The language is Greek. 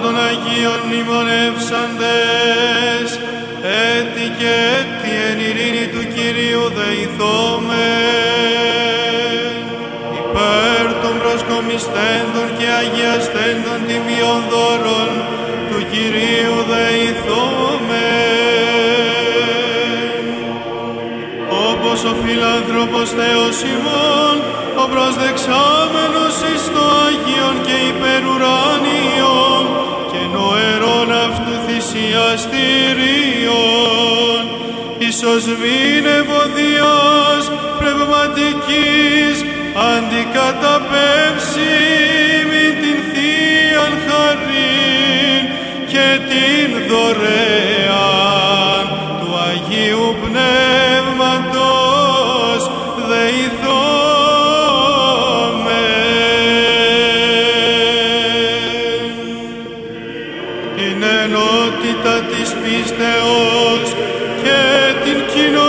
των Αγίων μνημονεύσαντες, έτη και έτη εν ειρήνη του Κυρίου δεηθόμεν. Υπέρ των προσκομισθέντων και αγιαστέντων τιμιών δώρων του Κυρίου δεηθόμεν. Όπως ο φιλάνθρωπος Θεός ημών, ο προσδεξάμενος εις το Άγιον και υπερουράνιον και νοερών αυτού θυσιαστηρίων, εις οσμήν ευωδιάς πνευματικής αντικαταπέμψιμη την Θείαν χαρήν και την δωρεάν του Αγίου Πνεύματος δεηθόμεν. Την ενότητα της πίστεως και την κοινωνία